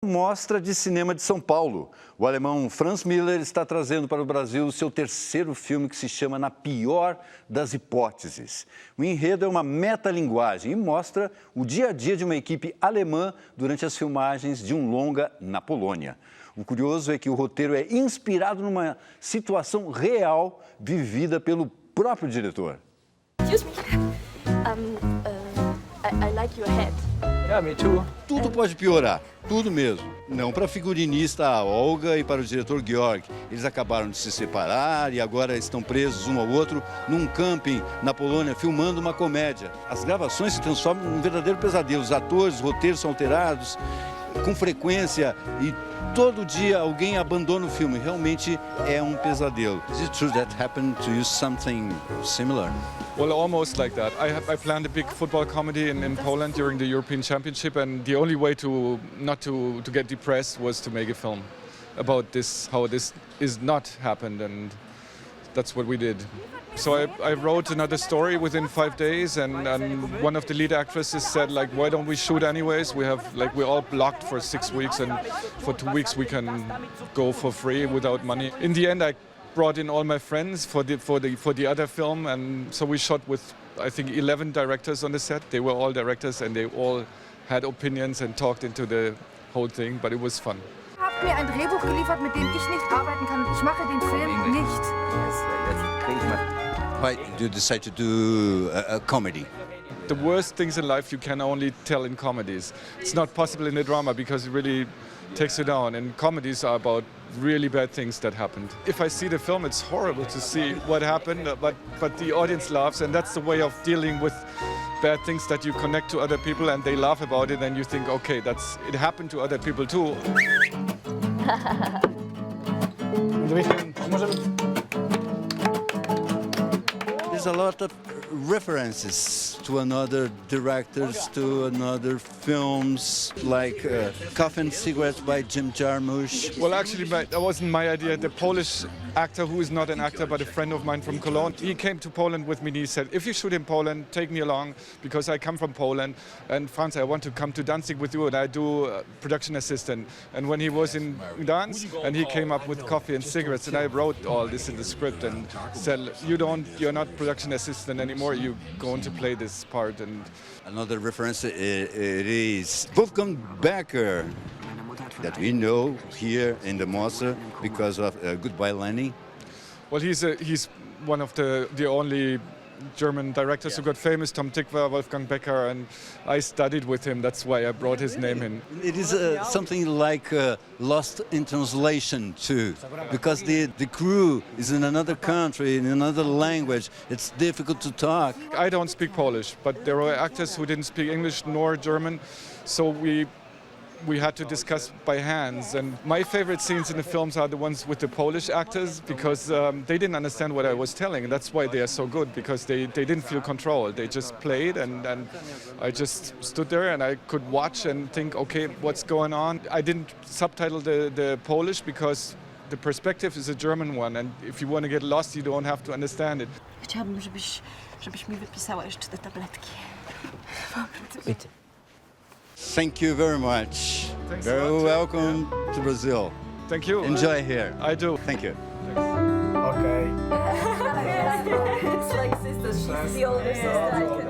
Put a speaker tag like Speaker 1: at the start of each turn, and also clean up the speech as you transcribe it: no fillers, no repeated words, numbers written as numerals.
Speaker 1: Mostra de Cinema de São Paulo. O alemão Franz Muller está trazendo para o Brasil o seu terceiro filme, que se chama Na Pior das Hipóteses. O enredo é uma metalinguagem e mostra o dia a dia de uma equipe alemã durante as filmagens de um longa na Polônia. O curioso é que o roteiro é inspirado numa situação real vivida pelo próprio diretor.
Speaker 2: Excuse me. I like your hat.
Speaker 3: Yeah, me too.
Speaker 1: Tudo pode piorar, tudo mesmo. Não para a figurinista Olga e para o diretor Georg. Eles acabaram de se separar e agora estão presos um ao outro num camping na Polônia, filmando uma comédia. As gravações se transformam num verdadeiro pesadelo. Os atores, os roteiros são alterados com frequência e todo dia alguém abandona o filme. Realmente é um pesadelo. Is it true that happened to you something similar?
Speaker 4: Well, almost like that. I planned a big football comedy in Poland during the European Championship, and the only way to not to get depressed was to make a film about this, how this is not happened, and that's what we did. So I wrote another story within 5 days, and one of the lead actresses said, like, why don't we shoot anyways? We're all blocked for 6 weeks, and for 2 weeks we can go for free without money. In the end, I brought in all my friends for the other film, and so we shot with, I think, 11 directors on the set. They were all directors, and they all had opinions and talked into the whole thing, but it was fun.
Speaker 5: Habt mir ein Drehbuch geliefert, mit dem ich nicht arbeiten kann. Ich mache den Film nicht.
Speaker 1: Why did you decide to do a comedy?
Speaker 4: The worst things in life you can only tell in comedies. It's not possible in a drama because it really takes you down, and comedies are about really bad things that happened. If I see the film, it's horrible to see what happened, but the audience laughs, and that's the way of dealing with bad things, that you connect to other people and they laugh about it, and you think, okay, it happened to other people too.
Speaker 1: There's a lot of references to another directors, to another films, like Coffee and Cigarettes by Jim Jarmusch.
Speaker 4: Well, actually, that wasn't my idea. The Polish actor, who is not an actor but a friend of mine from Cologne, he came to Poland with me and he said, if you shoot in Poland, take me along, because I come from Poland, and Franz, I want to come to Danzig with you, and I do production assistant. And when he was in Danzig, and he came up with Coffee and Cigarettes, and I wrote all this in the script and said, you're not production assistant anymore, you're going to play this part. And
Speaker 1: another reference it is Wolfgang Becker, that we know here in the Mostra because of Goodbye Lenin.
Speaker 4: Well, he's one of the only German directors who got famous, Tom Tykwer, Wolfgang Becker, and I studied with him. That's why I brought his name in.
Speaker 1: It is something like lost in translation too, because the crew is in another country, in another language. It's difficult to talk.
Speaker 4: I don't speak Polish, but there were actors who didn't speak English nor German, so we had to discuss by hands. And my favorite scenes in the films are the ones with the Polish actors, because they didn't understand what I was telling, and that's why they are so good, because they didn't feel control. They just played, and I just stood there and I could watch and think, okay, what's going on? I didn't subtitle the Polish because the perspective is a German one, and if you want to get lost, you don't have to understand it.
Speaker 5: Chciałabym, żebyś mi wypisała jeszcze te tabletki.
Speaker 3: Bitte.
Speaker 1: Thank you very much.
Speaker 4: Thanks a
Speaker 1: Very
Speaker 4: lot.
Speaker 1: welcome to Brazil.
Speaker 4: Thank you.
Speaker 1: Enjoy here.
Speaker 4: I do.
Speaker 1: Thank you.
Speaker 3: Okay.
Speaker 2: It's like sisters. She's the older sister.